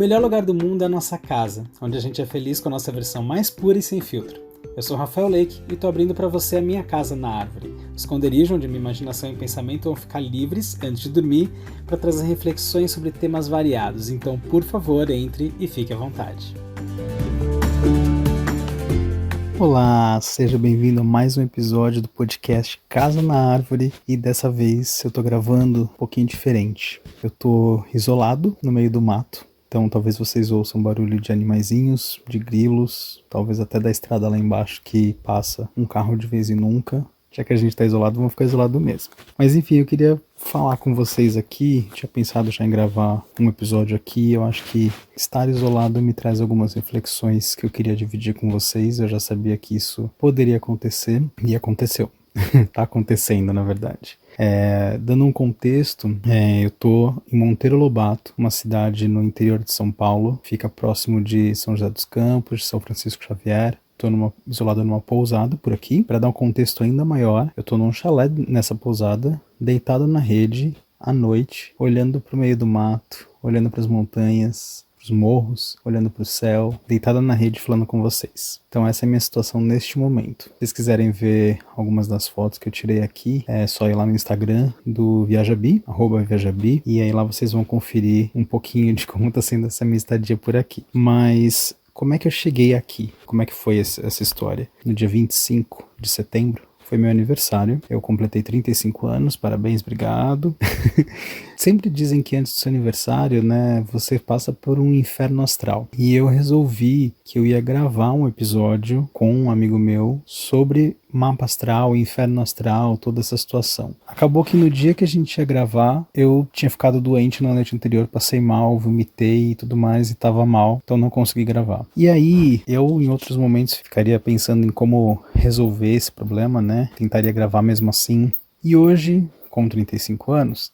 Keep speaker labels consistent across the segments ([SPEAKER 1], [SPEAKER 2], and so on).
[SPEAKER 1] melhor lugar do mundo é a nossa casa, onde a gente é feliz com a nossa versão mais pura e sem filtro. Eu sou Rafael Lake e tô abrindo para você a minha casa na árvore, o esconderijo onde minha imaginação e pensamento vão ficar livres antes de dormir para trazer reflexões sobre temas variados, então por favor entre e fique à vontade. Olá, seja bem-vindo a mais um episódio do podcast Casa na Árvore e dessa vez eu tô gravando um pouquinho diferente. Eu tô isolado no meio do mato. Então talvez vocês ouçam barulho de animaizinhos, de grilos, talvez até da estrada lá embaixo que passa um carro de vez em nunca. Já que a gente tá isolado, vamos ficar isolado mesmo. Mas enfim, eu queria falar com vocês aqui, tinha pensado já em gravar um episódio aqui, eu acho que estar isolado me traz algumas reflexões que eu queria dividir com vocês, eu já sabia que isso poderia acontecer, e aconteceu. Tá acontecendo, na verdade. Dando um contexto, eu tô em Monteiro Lobato, uma cidade no interior de São Paulo, fica próximo de São José dos Campos, de São Francisco Xavier. Estou isolado numa pousada por aqui. Para dar um contexto ainda maior, eu estou num chalé nessa pousada, deitado na rede, à noite, olhando para o meio do mato, olhando para as montanhas, para os morros, olhando para o céu, deitado na rede falando com vocês. Então essa é a minha situação neste momento. Se vocês quiserem ver algumas das fotos que eu tirei aqui, é só ir lá no Instagram do Viajabi, @Viajabi, e aí lá vocês vão conferir um pouquinho de como está sendo essa minha estadia por aqui. Mas como é que eu cheguei aqui? Como é que foi essa história? No dia 25 de setembro, foi meu aniversário. Eu completei 35 anos, parabéns, obrigado. Sempre dizem que antes do seu aniversário, né, você passa por um inferno astral. E eu resolvi que eu ia gravar um episódio com um amigo meu sobre mapa astral, inferno astral, toda essa situação. Acabou que no dia que a gente ia gravar, eu tinha ficado doente na noite anterior, passei mal, vomitei e tudo mais, e tava mal, então não consegui gravar. E aí, eu em outros momentos ficaria pensando em como resolver esse problema, né? Tentaria gravar mesmo assim. E hoje, com 35 anos,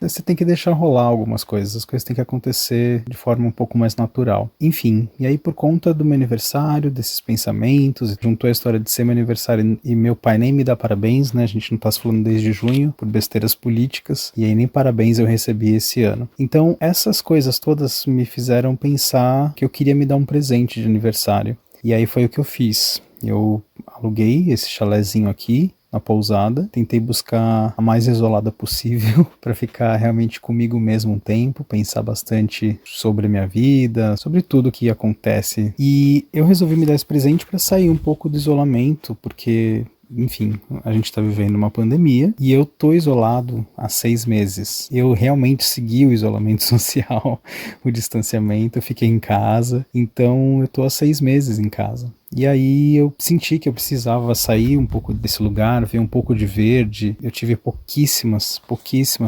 [SPEAKER 1] você tem que deixar rolar algumas coisas, as coisas têm que acontecer de forma um pouco mais natural. Enfim, e aí por conta do meu aniversário, desses pensamentos, juntou a história de ser meu aniversário e meu pai nem me dá parabéns, né? A gente não tá se falando desde junho, por besteiras políticas, e aí nem parabéns eu recebi esse ano. Então essas coisas todas me fizeram pensar que eu queria me dar um presente de aniversário. E aí foi o que eu fiz. Eu aluguei esse chalézinho aqui na pousada, tentei buscar a mais isolada possível para ficar realmente comigo mesmo um tempo, pensar bastante sobre a minha vida, sobre tudo que acontece. E eu resolvi me dar esse presente para sair um pouco do isolamento, porque enfim, a gente tá vivendo uma pandemia e eu tô isolado há 6 meses. Eu realmente segui o isolamento social, o distanciamento, eu fiquei em casa, então eu tô há 6 meses em casa. E aí eu senti que eu precisava sair um pouco desse lugar, ver um pouco de verde. Eu tive pouquíssimas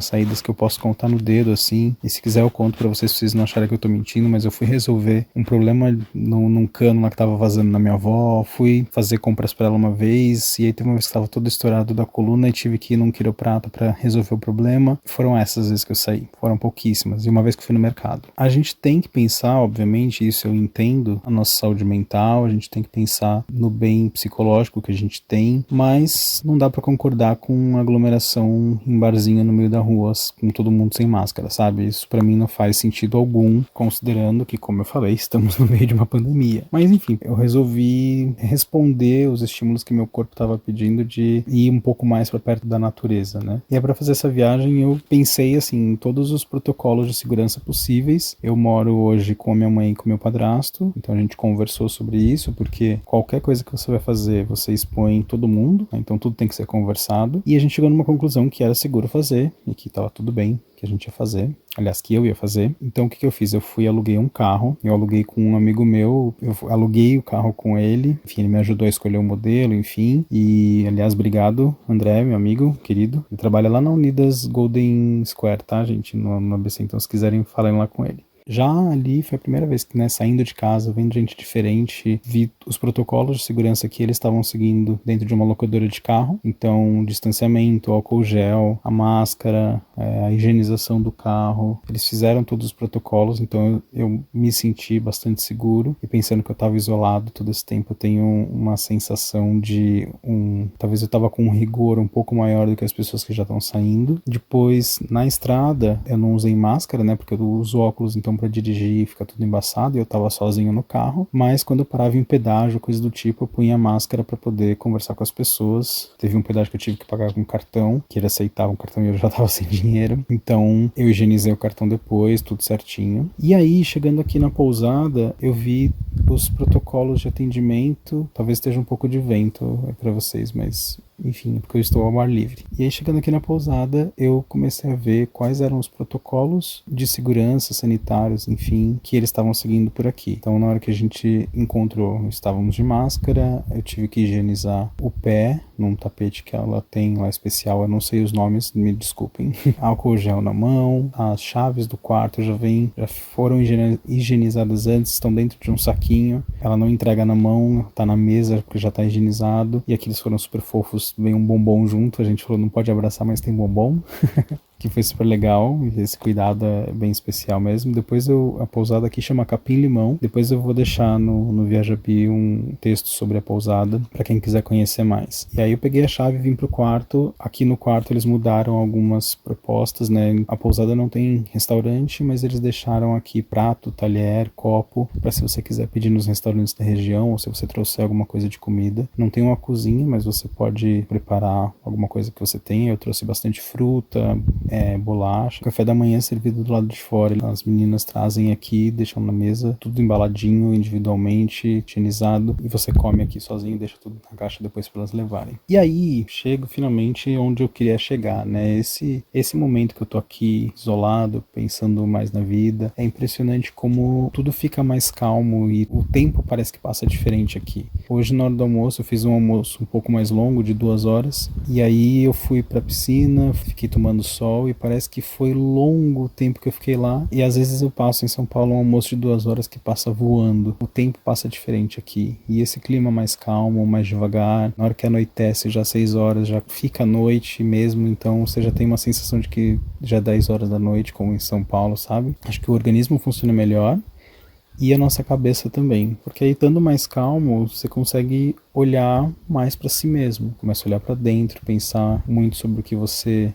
[SPEAKER 1] saídas que eu posso contar no dedo, assim. E se quiser eu conto pra vocês, se vocês não acharem que eu tô mentindo, mas eu fui resolver um problema num cano lá que tava vazando na minha avó. Fui fazer compras pra ela uma vez, e aí teve uma vez que tava todo estourado da coluna e tive que ir num quiroprata pra resolver o problema. Foram essas vezes que eu saí, foram pouquíssimas. E uma vez que eu fui no mercado. A gente tem que pensar, obviamente, isso eu entendo, a nossa saúde mental, a gente tem que pensar no bem psicológico que a gente tem, mas não dá pra concordar com aglomeração em barzinho no meio da rua, com todo mundo sem máscara, sabe? Isso pra mim não faz sentido algum, considerando que, como eu falei, estamos no meio de uma pandemia. Mas enfim, eu resolvi responder os estímulos que meu corpo estava pedindo de ir um pouco mais pra perto da natureza, né? E é pra fazer essa viagem eu pensei, assim, em todos os protocolos de segurança possíveis. Eu moro hoje com a minha mãe e com o meu padrasto, então a gente conversou sobre isso, porque qualquer coisa que você vai fazer, você expõe todo mundo, né? Então tudo tem que ser conversado. E a gente chegou numa conclusão que era seguro fazer e que estava tudo bem, que a gente ia fazer. Aliás, que eu ia fazer. Então o que eu fiz? Eu aluguei um carro. Eu aluguei com um amigo meu. Eu aluguei o carro com ele. Enfim, ele me ajudou a escolher o modelo, enfim. E, aliás, obrigado, André, meu amigo, querido. Ele trabalha lá na Unidas Golden Square, tá, gente? No ABC. Então, se quiserem, falem lá com ele. Já ali foi a primeira vez que, né, saindo de casa, vendo gente diferente, vi os protocolos de segurança que eles estavam seguindo dentro de uma locadora de carro. Então, distanciamento, álcool gel, a máscara, a higienização do carro. Eles fizeram todos os protocolos, então eu me senti bastante seguro. E pensando que eu estava isolado todo esse tempo, eu tenho uma sensação de talvez eu estava com um rigor um pouco maior do que as pessoas que já estão saindo. Depois, na estrada, eu não usei máscara, né, porque eu uso óculos, então pra dirigir, fica tudo embaçado, e eu tava sozinho no carro, mas quando eu parava em pedágio, coisa do tipo, eu punha máscara pra poder conversar com as pessoas. Teve um pedágio que eu tive que pagar com cartão, que ele aceitava um cartão e eu já tava sem dinheiro, então eu higienizei o cartão depois, tudo certinho. E aí, chegando aqui na pousada, eu vi os protocolos de atendimento, talvez esteja um pouco de vento pra vocês, mas enfim, porque eu estou ao ar livre. E aí, chegando aqui na pousada, eu comecei a ver quais eram os protocolos de segurança, sanitários, enfim, que eles estavam seguindo por aqui. Então, na hora que a gente encontrou, estávamos de máscara, eu tive que higienizar o pé num tapete que ela tem lá especial, eu não sei os nomes, me desculpem. Álcool gel na mão, as chaves do quarto já foram higienizadas antes, estão dentro de um saquinho, ela não entrega na mão, tá na mesa porque já tá higienizado, e aqui eles foram super fofos, vem um bombom junto, a gente falou não pode abraçar, mas tem bombom. Que foi super legal, e esse cuidado é bem especial mesmo. Depois a pousada aqui chama Capim Limão, depois eu vou deixar no Viajabi um texto sobre a pousada, para quem quiser conhecer mais. E aí eu peguei a chave e vim pro quarto. Aqui no quarto eles mudaram algumas propostas, né? A pousada não tem restaurante, mas eles deixaram aqui prato, talher, copo, para se você quiser pedir nos restaurantes da região, ou se você trouxer alguma coisa de comida. Não tem uma cozinha, mas você pode preparar alguma coisa que você tenha. Eu trouxe bastante fruta, bolacha. O café da manhã é servido do lado de fora. As meninas trazem aqui, deixam na mesa, tudo embaladinho, individualmente, higienizado, e você come aqui sozinho e deixa tudo na caixa depois para elas levarem. E aí, chego finalmente onde eu queria chegar, né? Esse momento que eu tô aqui, isolado, pensando mais na vida, é impressionante como tudo fica mais calmo e o tempo parece que passa diferente aqui. Hoje, na hora do almoço, eu fiz um almoço um pouco mais longo, de 2 horas, e aí eu fui pra piscina, fiquei tomando sol, e parece que foi longo o tempo que eu fiquei lá. E às vezes eu passo em São Paulo um almoço de 2 horas que passa voando. O tempo passa diferente aqui. E esse clima mais calmo, mais devagar, na hora que anoitece já 6 horas, já fica noite mesmo, então você já tem uma sensação de que já é 10 horas da noite, como em São Paulo, sabe? Acho que o organismo funciona melhor. E a nossa cabeça também, porque aí estando mais calmo, você consegue olhar mais para si mesmo, começa a olhar para dentro, pensar muito sobre o que você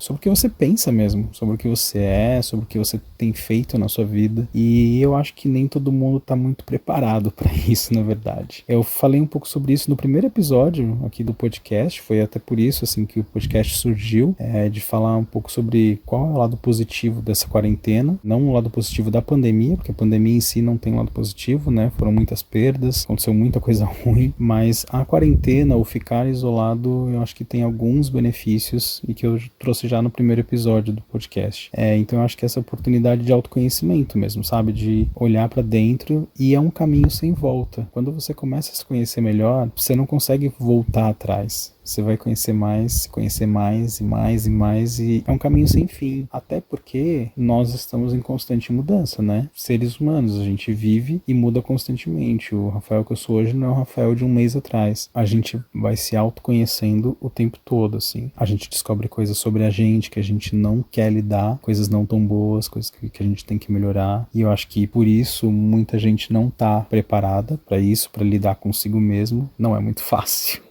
[SPEAKER 1] pensa mesmo, sobre o que você é, sobre o que você tem feito na sua vida. E eu acho que nem todo mundo está muito preparado para isso, na verdade. Eu falei um pouco sobre isso no primeiro episódio aqui do podcast, foi até por isso assim que o podcast surgiu, de falar um pouco sobre qual é o lado positivo dessa quarentena, não o lado positivo da pandemia, porque a pandemia em si não tem lado positivo, né? Foram muitas perdas, aconteceu muita coisa ruim, mas a quarentena, ou ficar isolado, eu acho que tem alguns benefícios e que eu trouxe já no primeiro episódio do podcast. Então eu acho que essa oportunidade de autoconhecimento mesmo, sabe? De olhar pra dentro, e é um caminho sem volta. Quando você começa a se conhecer melhor, você não consegue voltar atrás. Você vai conhecer mais e mais e mais, e é um caminho sem fim. Até porque nós estamos em constante mudança, né? Seres humanos, a gente vive e muda constantemente. O Rafael que eu sou hoje não é o Rafael de um mês atrás. A gente vai se autoconhecendo o tempo todo, assim. A gente descobre coisas sobre a gente que a gente não quer lidar, coisas não tão boas, coisas que a gente tem que melhorar. E eu acho que por isso muita gente não tá preparada para isso, para lidar consigo mesmo. Não é muito fácil.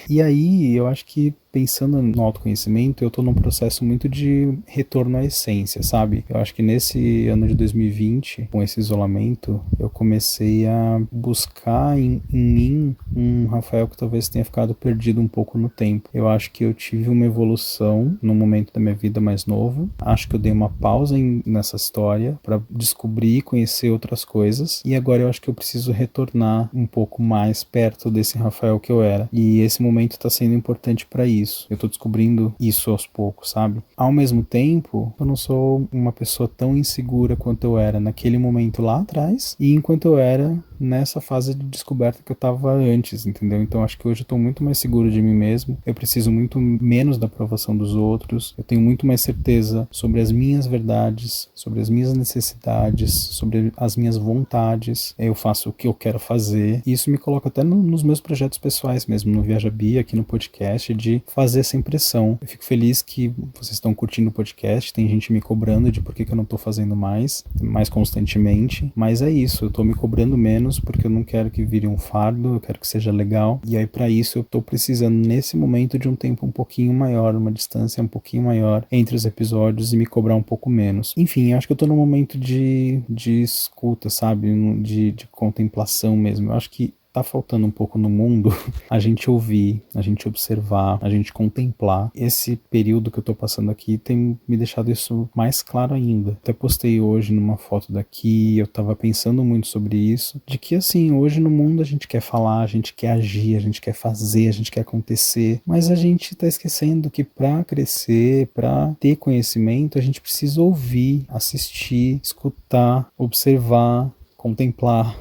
[SPEAKER 1] E aí, eu acho que pensando no autoconhecimento, eu tô num processo muito de retorno à essência, sabe? Eu acho que nesse ano de 2020, com esse isolamento, eu comecei a buscar em mim um Rafael que talvez tenha ficado perdido um pouco no tempo. Eu acho que eu tive uma evolução no momento da minha vida mais novo. Acho que eu dei uma pausa nessa história para descobrir e conhecer outras coisas. E agora eu acho que eu preciso retornar um pouco mais perto desse Rafael que eu era. E esse momento tá sendo importante para isso. Eu tô descobrindo isso aos poucos, sabe? Ao mesmo tempo, eu não sou uma pessoa tão insegura quanto eu era naquele momento lá atrás, e enquanto eu era nessa fase de descoberta que eu tava antes, entendeu? Então acho que hoje eu tô muito mais seguro de mim mesmo, eu preciso muito menos da aprovação dos outros, eu tenho muito mais certeza sobre as minhas verdades, sobre as minhas necessidades, sobre as minhas vontades, eu faço o que eu quero fazer, e isso me coloca até nos meus projetos pessoais mesmo, no Viajabi, aqui no podcast, de fazer essa impressão. Eu fico feliz que vocês estão curtindo o podcast, tem gente me cobrando de por que eu não tô fazendo mais constantemente, mas é isso, eu tô me cobrando menos menos, porque eu não quero que vire um fardo, eu quero que seja legal. E aí para isso eu tô precisando nesse momento de um tempo um pouquinho maior, uma distância um pouquinho maior entre os episódios e me cobrar um pouco menos. Enfim, eu acho que eu tô num momento de escuta, sabe? De contemplação mesmo. Eu acho que tá faltando um pouco no mundo a gente ouvir, a gente observar, a gente contemplar. Esse período que eu tô passando aqui tem me deixado isso mais claro ainda. Até postei hoje numa foto daqui, eu tava pensando muito sobre isso, de que assim, hoje no mundo a gente quer falar, a gente quer agir, a gente quer fazer, a gente quer acontecer, mas a gente tá esquecendo que pra crescer, pra ter conhecimento, a gente precisa ouvir, assistir, escutar, observar, contemplar.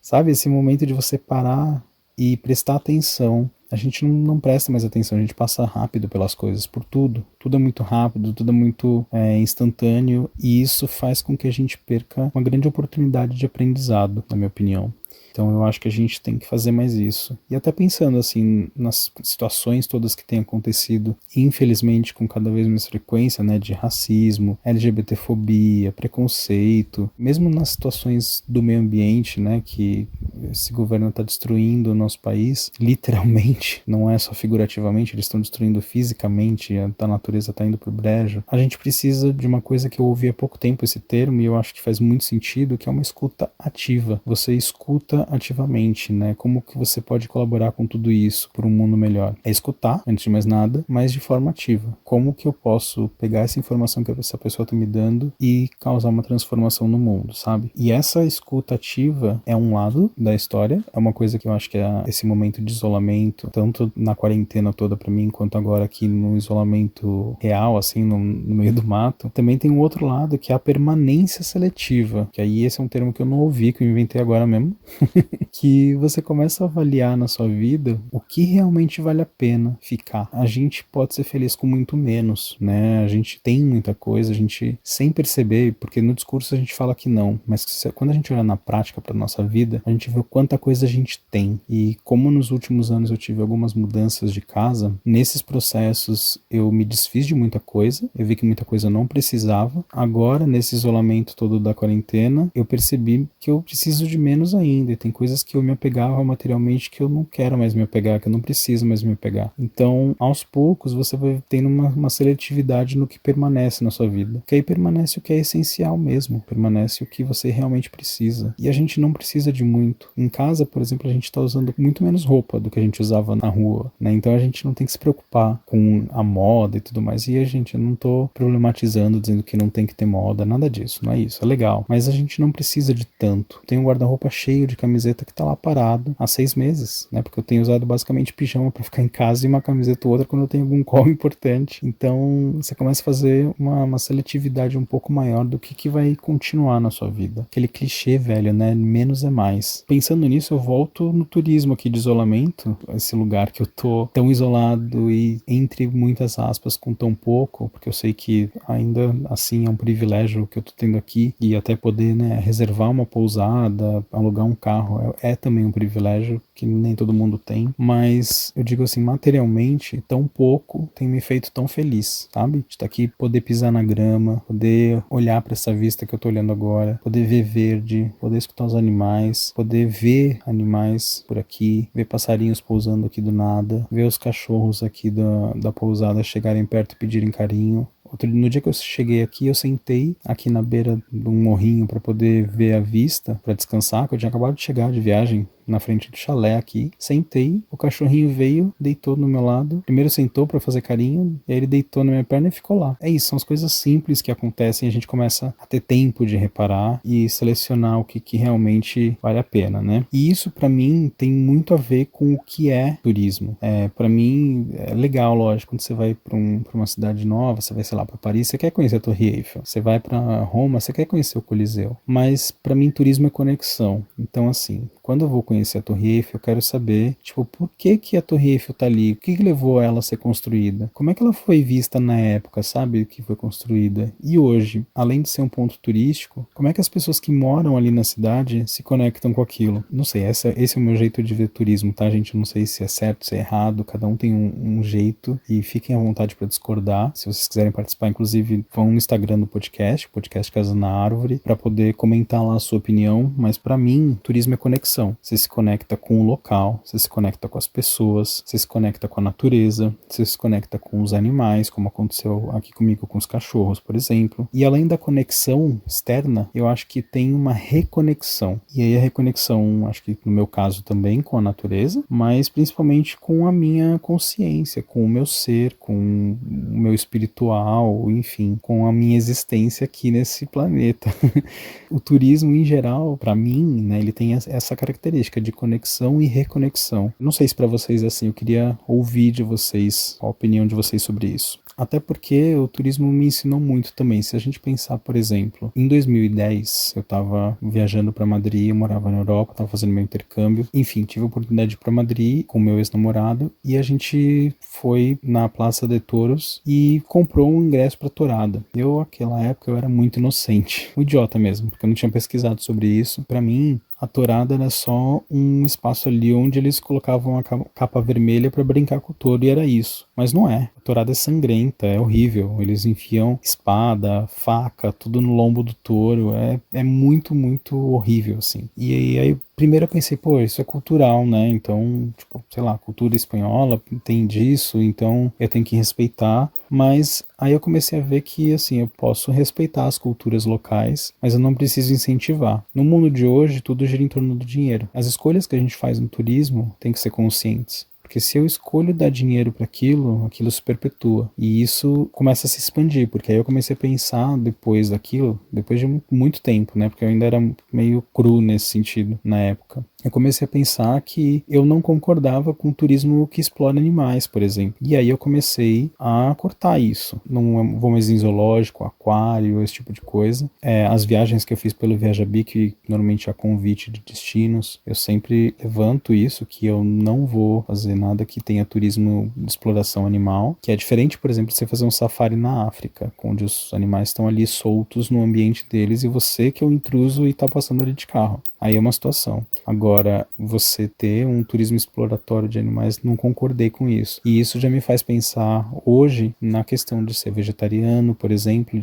[SPEAKER 1] Sabe, esse momento de você parar e prestar atenção. A gente não presta mais atenção, a gente passa rápido pelas coisas, por tudo. Tudo é muito rápido, tudo é muito instantâneo, e isso faz com que a gente perca uma grande oportunidade de aprendizado, na minha opinião. Então eu acho que a gente tem que fazer mais isso. E até pensando assim nas situações todas que têm acontecido, infelizmente com cada vez mais frequência, né, de racismo, LGBTfobia, preconceito, mesmo nas situações do meio ambiente, né, que esse governo está destruindo o nosso país, literalmente, não é só figurativamente, eles estão destruindo fisicamente, a natureza está indo pro brejo. A gente precisa de uma coisa que eu ouvi há pouco tempo esse termo, e eu acho que faz muito sentido, que é uma escuta ativa. Você escuta ativamente, né? Como que você pode colaborar com tudo isso por um mundo melhor? É escutar, antes de mais nada, mas de forma ativa. Como que eu posso pegar essa informação que essa pessoa está me dando e causar uma transformação no mundo, sabe? E essa escuta ativa é um lado da história, é uma coisa que eu acho que é esse momento de isolamento, tanto na quarentena toda para mim, quanto agora aqui no isolamento real, assim, no meio do mato. Também tem um outro lado, que é a permanência seletiva, que aí esse é um termo que eu não ouvi, que eu inventei agora mesmo, que você começa a avaliar na sua vida o que realmente vale a pena ficar. A gente pode ser feliz com muito menos, né? A gente tem muita coisa, a gente, sem perceber, porque no discurso a gente fala que não, mas quando a gente olha na prática para nossa vida, a gente vê quanta coisa a gente tem. E como nos últimos anos eu tive algumas mudanças de casa, nesses processos eu me desfiz de muita coisa, eu vi que muita coisa eu não precisava. Agora, nesse isolamento todo da quarentena, eu percebi que eu preciso de menos ainda, e tem coisas que eu me apegava materialmente que eu não quero mais me apegar, que eu não preciso mais me apegar. Então, aos poucos, você vai tendo uma seletividade no que permanece na sua vida. Porque aí permanece o que é essencial mesmo, permanece o que você realmente precisa. E a gente não precisa de muito. Em casa, por exemplo, a gente está usando muito menos roupa do que a gente usava na rua, né? Então a gente não tem que se preocupar com a moda e tudo mais. E a gente, eu não tô problematizando, dizendo que não tem que ter moda, nada disso, não é isso, é legal. Mas a gente não precisa de tanto. Tem um guarda-roupa cheio de camiseta que tá lá parado há 6 meses, né? Porque eu tenho usado basicamente pijama para ficar em casa e uma camiseta ou outra quando eu tenho algum call importante. Então você começa a fazer uma seletividade um pouco maior do que vai continuar na sua vida. Aquele clichê velho, né? Menos é mais. Pensando nisso, eu volto no turismo aqui de isolamento, esse lugar que eu tô tão isolado e entre muitas aspas com tão pouco, porque eu sei que ainda assim é um privilégio que eu tô tendo aqui, e até poder, né, reservar uma pousada, alugar um carro é também um privilégio que nem todo mundo tem, mas eu digo assim, materialmente, tão pouco tem me feito tão feliz, sabe? De estar aqui, poder pisar na grama, poder olhar para essa vista que eu tô olhando agora, poder ver verde, poder escutar os animais, poder ver animais por aqui, ver passarinhos pousando aqui do nada, ver os cachorros aqui da pousada chegarem perto e pedirem carinho. No dia que eu cheguei aqui, eu sentei aqui na beira de um morrinho para poder ver a vista, para descansar, que eu tinha acabado de chegar de viagem na frente do chalé aqui. Sentei, o cachorrinho veio, deitou do meu lado. Primeiro sentou para fazer carinho, e aí ele deitou na minha perna e ficou lá. É isso, são as coisas simples que acontecem, a gente começa a ter tempo de reparar e selecionar o que realmente vale a pena, né? E isso para mim tem muito a ver com o que é turismo. Para mim é legal, lógico, quando você vai para uma cidade nova, você vai, sei lá, para Paris, você quer conhecer a Torre Eiffel. Você vai para Roma, você quer conhecer o Coliseu. Mas para mim turismo é conexão. Então assim, quando eu vou conhecer a Torre Eiffel, eu quero saber, tipo, por que que a Torre Eiffel tá ali? O que que levou ela a ser construída? Como é que ela foi vista na época, sabe, que foi construída? E hoje, além de ser um ponto turístico, como é que as pessoas que moram ali na cidade se conectam com aquilo? Não sei, esse é o meu jeito de ver turismo, tá, gente? Eu não sei se é certo, se é errado, cada um tem um jeito, e fiquem à vontade para discordar. Se vocês quiserem participar, inclusive, vão no Instagram do podcast Casa na Árvore, para poder comentar lá a sua opinião. Mas para mim, turismo é conexão. Você se conecta com o local, você se conecta com as pessoas, você se conecta com a natureza, você se conecta com os animais, como aconteceu aqui comigo com os cachorros, por exemplo. E além da conexão externa, eu acho que tem uma reconexão. E aí a reconexão, acho que no meu caso também com a natureza, mas principalmente com a minha consciência, com o meu ser, com o meu espiritual, enfim, com a minha existência aqui nesse planeta. O turismo em geral, para mim, né, ele tem essa característica de conexão e reconexão. Não sei se para vocês é assim, eu queria ouvir de vocês a opinião de vocês sobre isso. Até porque o turismo me ensinou muito também. Se a gente pensar, por exemplo, em 2010, eu estava viajando para Madrid, eu morava na Europa, estava fazendo meu intercâmbio. Enfim, tive a oportunidade de ir para Madrid com meu ex-namorado e a gente foi na Praça de Toros e comprou um ingresso para Tourada. Naquela época, eu era muito inocente, um idiota mesmo, porque eu não tinha pesquisado sobre isso. Para mim, a tourada era só um espaço ali onde eles colocavam a capa vermelha para brincar com o touro e era isso. Mas não é. A tourada é sangrenta, é horrível. Eles enfiam espada, faca, tudo no lombo do touro. É muito, muito horrível, assim. E aí, primeiro eu pensei, pô, isso é cultural, né? Então, tipo, sei lá, cultura espanhola tem disso, então eu tenho que respeitar. Mas aí eu comecei a ver que, assim, eu posso respeitar as culturas locais, mas eu não preciso incentivar. No mundo de hoje, tudo gira em torno do dinheiro. As escolhas que a gente faz no turismo têm que ser conscientes. Porque se eu escolho dar dinheiro para aquilo se perpetua. E isso começa a se expandir, porque aí eu comecei a pensar depois daquilo, depois de muito tempo, né? Porque eu ainda era meio cru nesse sentido na época. Eu comecei a pensar que eu não concordava com o turismo que explora animais, por exemplo. E aí eu comecei a cortar isso. Não vou mais em zoológico, aquário, esse tipo de coisa. As viagens que eu fiz pelo Viajabi, que normalmente é convite de destinos, eu sempre levanto isso, que eu não vou fazer nada que tenha turismo de exploração animal, que é diferente, por exemplo, de você fazer um safari na África, onde os animais estão ali soltos no ambiente deles e você que é o intruso e está passando ali de carro. Aí é uma situação. Agora, você ter um turismo exploratório de animais, não concordei com isso. E isso já me faz pensar hoje na questão de ser vegetariano, por exemplo,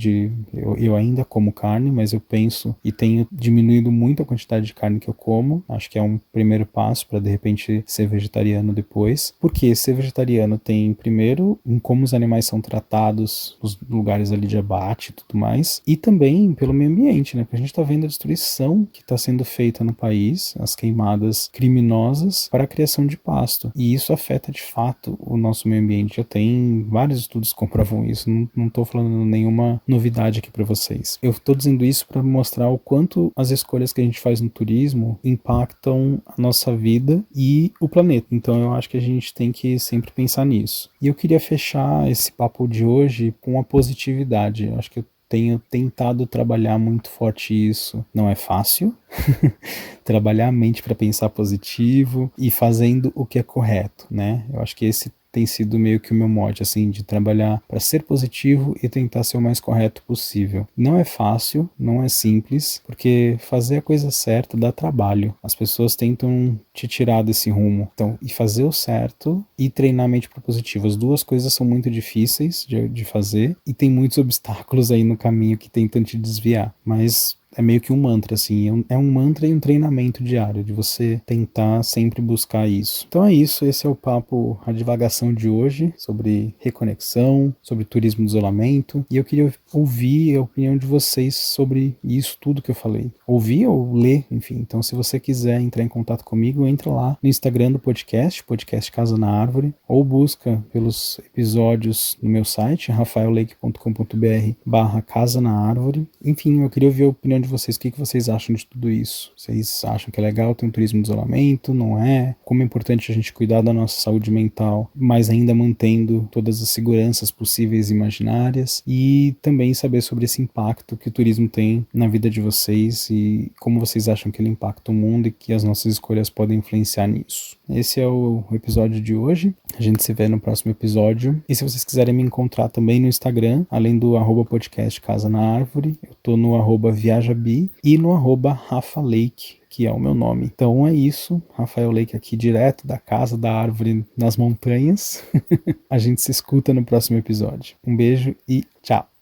[SPEAKER 1] eu ainda como carne, mas eu penso e tenho diminuído muito a quantidade de carne que eu como. Acho que é um primeiro passo para de repente ser vegetariano depois. Porque ser vegetariano tem primeiro em como os animais são tratados, os lugares ali de abate e tudo mais, e também pelo meio ambiente, né? Porque a gente está vendo a destruição que está sendo feita no país, as queimadas criminosas para a criação de pasto. E isso afeta de fato o nosso meio ambiente. Já tem vários estudos que comprovam isso. Não estou falando nenhuma novidade aqui para vocês. Eu estou dizendo isso para mostrar o quanto as escolhas que a gente faz no turismo impactam a nossa vida e o planeta. Então eu acho que a gente tem que sempre pensar nisso. E eu queria fechar esse papo de hoje com a positividade. Eu acho que eu tenho tentado trabalhar muito forte isso. Não é fácil. Trabalhar a mente para pensar positivo e fazendo o que é correto, né? Eu acho que esse tem sido meio que o meu mote, assim, de trabalhar para ser positivo e tentar ser o mais correto possível. Não é fácil, não é simples, porque fazer a coisa certa dá trabalho. As pessoas tentam te tirar desse rumo. Então, e fazer o certo e treinar a mente para positivo. As duas coisas são muito difíceis de fazer e tem muitos obstáculos aí no caminho que tentam te desviar. Mas é meio que um mantra, assim, é um mantra e um treinamento diário, de você tentar sempre buscar isso. Então é isso, esse é o papo, a divagação de hoje, sobre reconexão, sobre turismo de isolamento, e eu queria ouvir a opinião de vocês sobre isso tudo que eu falei. Ouvir ou ler, enfim, então se você quiser entrar em contato comigo, entra lá no Instagram do podcast Casa na Árvore, ou busca pelos episódios no meu site, rafaellake.com.br/Casa na Árvore. Enfim, eu queria ouvir a opinião de de vocês, o que vocês acham de tudo isso? Vocês acham que é legal ter um turismo de isolamento? Não é? Como é importante a gente cuidar da nossa saúde mental, mas ainda mantendo todas as seguranças possíveis e imaginárias? E também saber sobre esse impacto que o turismo tem na vida de vocês e como vocês acham que ele impacta o mundo e que as nossas escolhas podem influenciar nisso. Esse é o episódio de hoje. A gente se vê no próximo episódio. E se vocês quiserem me encontrar também no Instagram, além do @podcast Casa na Árvore, eu tô no @viajabi e no @rafalake, que é o meu nome. Então é isso, Rafael Lake aqui direto da casa da árvore nas montanhas. A gente se escuta no próximo episódio. Um beijo e tchau!